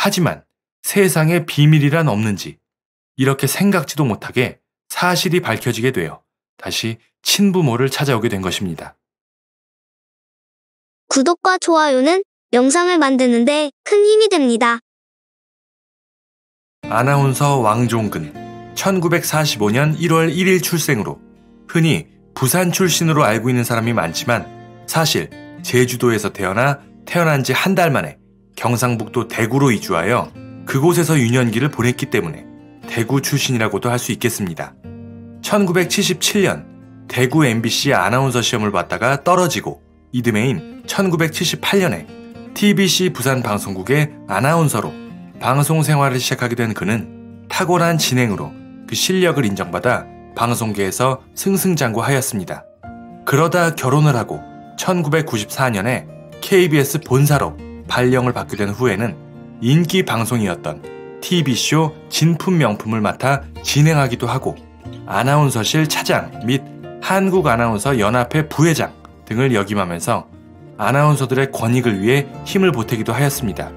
하지만 세상에 비밀이란 없는지 이렇게 생각지도 못하게 사실이 밝혀지게 되어 다시 친부모를 찾아오게 된 것입니다. 구독과 좋아요는 영상을 만드는데 큰 힘이 됩니다. 아나운서 왕종근, 1945년 1월 1일 출생으로 흔히 부산 출신으로 알고 있는 사람이 많지만 사실 제주도에서 태어난 지 한 달 만에 경상북도 대구로 이주하여 그곳에서 유년기를 보냈기 때문에 대구 출신이라고도 할 수 있겠습니다. 1977년 대구 MBC 아나운서 시험을 봤다가 떨어지고 이듬해인 1978년에 TBC 부산 방송국의 아나운서로 방송 생활을 시작하게 된 그는 탁월한 진행으로 그 실력을 인정받아 방송계에서 승승장구하였습니다. 그러다 결혼을 하고 1994년에 KBS 본사로 발령을 받게 된 후에는 인기 방송이었던 TV쇼 진품명품을 맡아 진행하기도 하고 아나운서실 차장 및 한국아나운서연합회 부회장 등을 역임하면서 아나운서들의 권익을 위해 힘을 보태기도 하였습니다.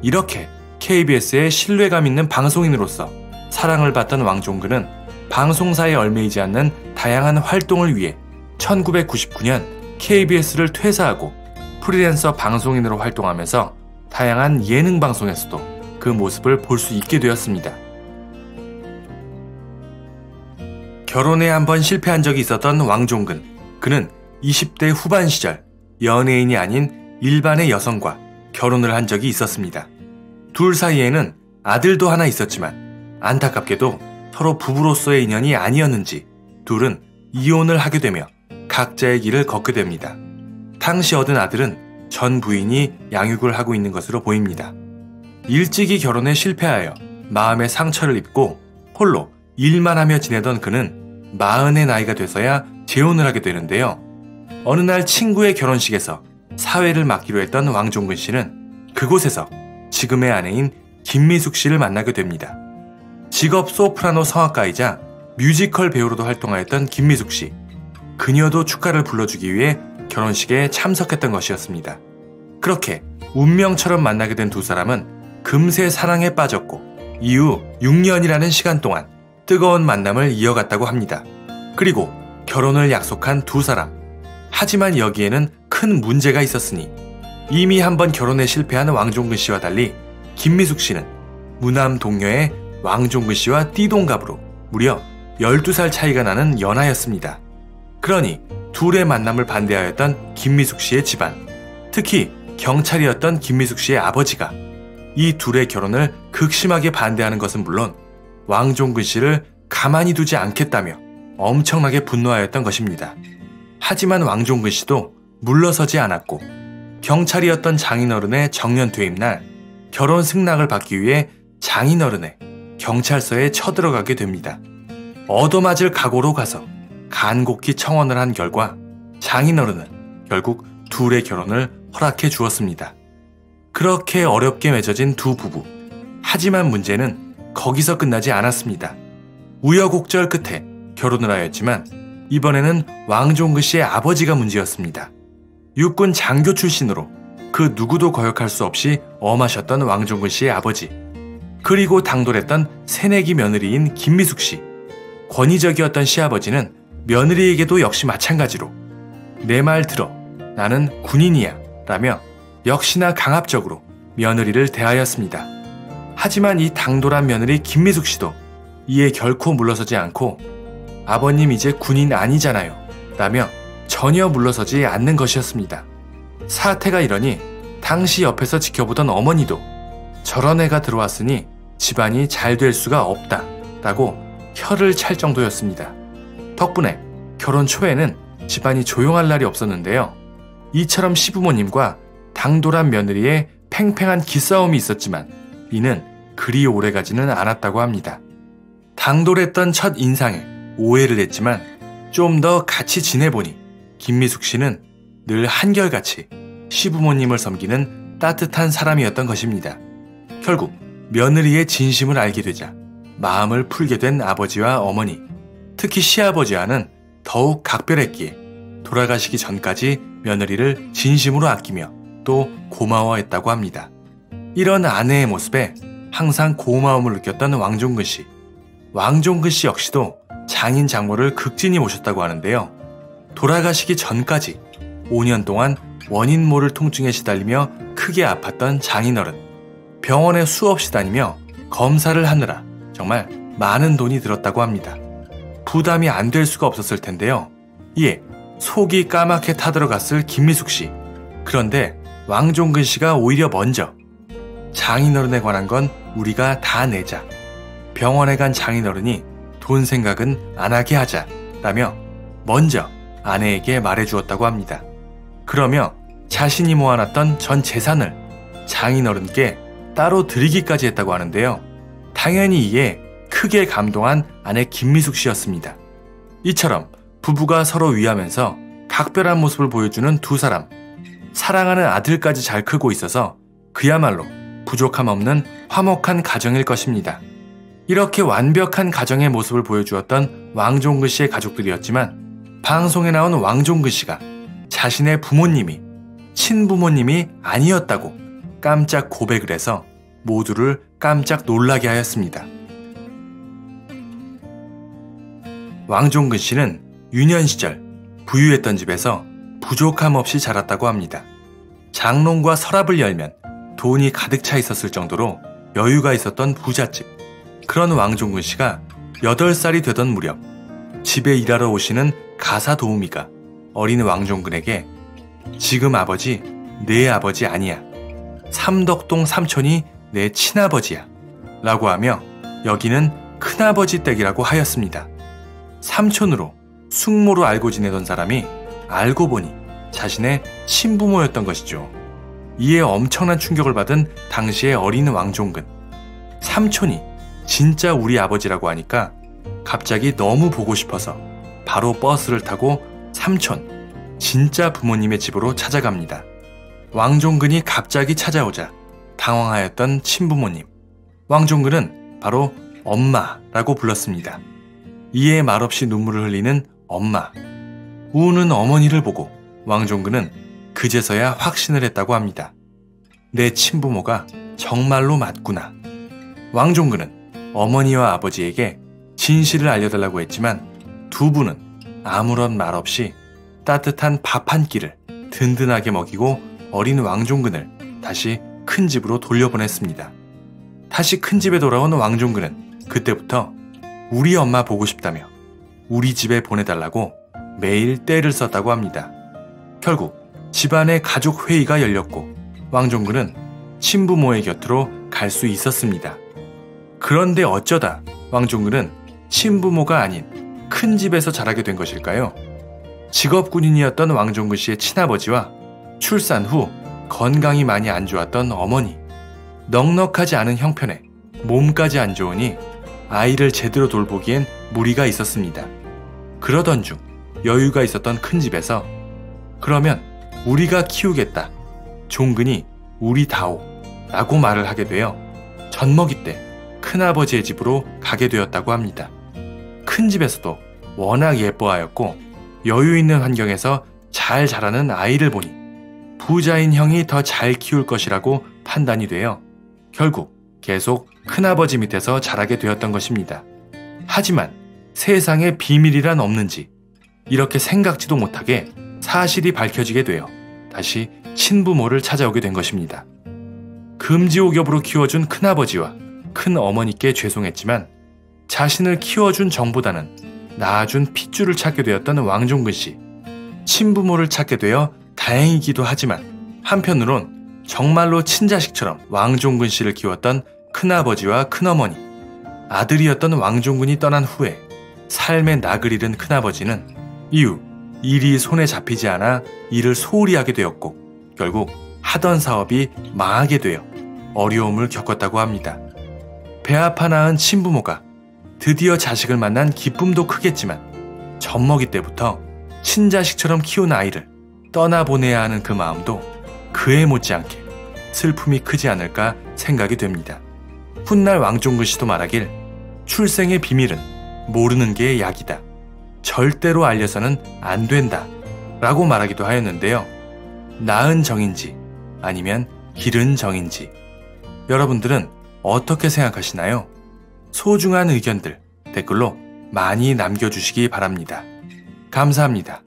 이렇게 KBS의 신뢰감 있는 방송인으로서 사랑을 받던 왕종근은 방송사에 얽매이지 않는 다양한 활동을 위해 1999년 KBS를 퇴사하고 프리랜서 방송인으로 활동하면서 다양한 예능 방송에서도 그 모습을 볼 수 있게 되었습니다. 결혼에 한번 실패한 적이 있었던 왕종근. 그는 20대 후반 시절 연예인이 아닌 일반의 여성과 결혼을 한 적이 있었습니다. 둘 사이에는 아들도 하나 있었지만 안타깝게도 서로 부부로서의 인연이 아니었는지 둘은 이혼을 하게 되며 각자의 길을 걷게 됩니다. 당시 얻은 아들은 전 부인이 양육을 하고 있는 것으로 보입니다. 일찍이 결혼에 실패하여 마음의 상처를 입고 홀로 일만 하며 지내던 그는 40의 나이가 돼서야 재혼을 하게 되는데요. 어느 날 친구의 결혼식에서 사회를 맡기로 했던 왕종근 씨는 그곳에서 지금의 아내인 김미숙 씨를 만나게 됩니다. 직업 소프라노 성악가이자 뮤지컬 배우로도 활동하였던 김미숙 씨. 그녀도 축가를 불러주기 위해 결혼식에 참석했던 것이었습니다. 그렇게 운명처럼 만나게 된 두 사람은 금세 사랑에 빠졌고 이후 6년이라는 시간 동안 뜨거운 만남을 이어갔다고 합니다. 그리고 결혼을 약속한 두 사람. 하지만 여기에는 큰 문제가 있었으니 이미 한번 결혼에 실패한 왕종근 씨와 달리 김미숙 씨는 무남 동료의 왕종근 씨와 띠동갑으로 무려 12살 차이가 나는 연하였습니다. 그러니 둘의 만남을 반대하였던 김미숙 씨의 집안, 특히 경찰이었던 김미숙 씨의 아버지가 이 둘의 결혼을 극심하게 반대하는 것은 물론 왕종근 씨를 가만히 두지 않겠다며 엄청나게 분노하였던 것입니다. 하지만 왕종근 씨도 물러서지 않았고 경찰이었던 장인어른의 정년 퇴임날 결혼 승낙을 받기 위해 장인어른의 경찰서에 쳐들어가게 됩니다. 얻어맞을 각오로 가서 간곡히 청원을 한 결과 장인어른은 결국 둘의 결혼을 허락해 주었습니다. 그렇게 어렵게 맺어진 두 부부. 하지만 문제는 거기서 끝나지 않았습니다. 우여곡절 끝에 결혼을 하였지만 이번에는 왕종근 씨의 아버지가 문제였습니다. 육군 장교 출신으로 그 누구도 거역할 수 없이 엄하셨던 왕종근 씨의 아버지. 그리고 당돌했던 새내기 며느리인 김미숙 씨. 권위적이었던 시아버지는 며느리에게도 역시 마찬가지로 내 말 들어 나는 군인이야 라며 역시나 강압적으로 며느리를 대하였습니다. 하지만 이 당돌한 며느리 김미숙 씨도 이에 결코 물러서지 않고 아버님 이제 군인 아니잖아요 라며 전혀 물러서지 않는 것이었습니다. 사태가 이러니 당시 옆에서 지켜보던 어머니도 저런 애가 들어왔으니 집안이 잘 될 수가 없다 라고 혀를 찰 정도였습니다. 덕분에 결혼 초에는 집안이 조용할 날이 없었는데요. 이처럼 시부모님과 당돌한 며느리의 팽팽한 기싸움이 있었지만 이는 그리 오래가지는 않았다고 합니다. 당돌했던 첫 인상에 오해를 했지만 좀 더 같이 지내보니 김미숙 씨는 늘 한결같이 시부모님을 섬기는 따뜻한 사람이었던 것입니다. 결국 며느리의 진심을 알게 되자 마음을 풀게 된 아버지와 어머니, 특히 시아버지와는 더욱 각별했기에 돌아가시기 전까지 며느리를 진심으로 아끼며 또 고마워했다고 합니다. 이런 아내의 모습에 항상 고마움을 느꼈던 왕종근 씨. 왕종근 씨 역시도 장인 장모를 극진히 모셨다고 하는데요. 돌아가시기 전까지 5년 동안 원인 모를 통증에 시달리며 크게 아팠던 장인어른. 병원에 수없이 다니며 검사를 하느라 정말 많은 돈이 들었다고 합니다. 부담이 안 될 수가 없었을 텐데요. 이에 속이 까맣게 타들어갔을 김미숙 씨. 그런데 왕종근 씨가 오히려 먼저 장인어른에 관한 건 우리가 다 내자. 병원에 간 장인어른이 돈 생각은 안 하게 하자 라며 먼저 아내에게 말해주었다고 합니다. 그러며 자신이 모아놨던 전 재산을 장인어른께 따로 드리기까지 했다고 하는데요. 당연히 이에 크게 감동한 아내 김미숙 씨였습니다. 이처럼 부부가 서로 위하면서 각별한 모습을 보여주는 두 사람. 사랑하는 아들까지 잘 크고 있어서 그야말로 부족함 없는 화목한 가정일 것입니다. 이렇게 완벽한 가정의 모습을 보여주었던 왕종근 씨의 가족들이었지만 방송에 나온 왕종근 씨가 자신의 부모님이 친부모님이 아니었다고 깜짝 고백을 해서 모두를 깜짝 놀라게 하였습니다. 왕종근 씨는 유년 시절 부유했던 집에서 부족함 없이 자랐다고 합니다. 장롱과 서랍을 열면 돈이 가득 차 있었을 정도로 여유가 있었던 부잣집. 그런 왕종근 씨가 8살이 되던 무렵 집에 일하러 오시는 가사 도우미가 어린 왕종근에게 지금 아버지 내 아버지 아니야. 삼덕동 삼촌이 내 친아버지야 라고 하며 여기는 큰아버지 댁이라고 하였습니다. 삼촌으로 숙모로 알고 지내던 사람이 알고 보니 자신의 친부모였던 것이죠. 이에 엄청난 충격을 받은 당시의 어린 왕종근. 삼촌이 진짜 우리 아버지라고 하니까 갑자기 너무 보고 싶어서 바로 버스를 타고 삼촌, 진짜 부모님의 집으로 찾아갑니다. 왕종근이 갑자기 찾아오자 당황하였던 친부모님. 왕종근은 바로 엄마라고 불렀습니다. 이에 말없이 눈물을 흘리는 엄마. 우는 어머니를 보고 왕종근은 그제서야 확신을 했다고 합니다. 내 친부모가 정말로 맞구나. 왕종근은 어머니와 아버지에게 진실을 알려달라고 했지만 두 분은 아무런 말 없이 따뜻한 밥 한 끼를 든든하게 먹이고 어린 왕종근을 다시 큰 집으로 돌려보냈습니다. 다시 큰 집에 돌아온 왕종근은 그때부터 우리 엄마 보고 싶다며 우리 집에 보내달라고 매일 떼를 썼다고 합니다. 결국 집안의 가족 회의가 열렸고 왕종근은 친부모의 곁으로 갈 수 있었습니다. 그런데 어쩌다 왕종근은 친부모가 아닌 큰 집에서 자라게 된 것일까요? 직업군인이었던 왕종근 씨의 친아버지와 출산 후 건강이 많이 안 좋았던 어머니, 넉넉하지 않은 형편에 몸까지 안 좋으니 아이를 제대로 돌보기엔 무리가 있었습니다. 그러던 중 여유가 있었던 큰 집에서 그러면 우리가 키우겠다. 종근이 우리다오 라고 말을 하게 되어 젖먹이 때 큰아버지의 집으로 가게 되었다고 합니다. 큰 집에서도 워낙 예뻐하였고 여유 있는 환경에서 잘 자라는 아이를 보니 부자인 형이 더 잘 키울 것이라고 판단이 되어 결국 계속 큰아버지 밑에서 자라게 되었던 것입니다. 하지만 세상에 비밀이란 없는지 이렇게 생각지도 못하게 사실이 밝혀지게 되어 다시 친부모를 찾아오게 된 것입니다. 금지옥엽으로 키워준 큰아버지와 큰어머니께 죄송했지만 자신을 키워준 정보다는 낳아준 핏줄을 찾게 되었던 왕종근 씨. 친부모를 찾게 되어 다행이기도 하지만 한편으론 정말로 친자식처럼 왕종근 씨를 키웠던 큰아버지와 큰어머니. 아들이었던 왕종근이 떠난 후에 삶의 낙을 잃은 큰아버지는 이후 일이 손에 잡히지 않아 일을 소홀히 하게 되었고 결국 하던 사업이 망하게 되어 어려움을 겪었다고 합니다. 배 아파 낳은 친부모가 드디어 자식을 만난 기쁨도 크겠지만 젖먹이 때부터 친자식처럼 키운 아이를 떠나보내야 하는 그 마음도 그에 못지않게 슬픔이 크지 않을까 생각이 됩니다. 훗날 왕종근 씨도 말하길 출생의 비밀은 모르는 게 약이다. 절대로 알려서는 안 된다 라고 말하기도 하였는데요. 낳은 정인지 아니면 기른 정인지 여러분들은 어떻게 생각하시나요? 소중한 의견들 댓글로 많이 남겨주시기 바랍니다. 감사합니다.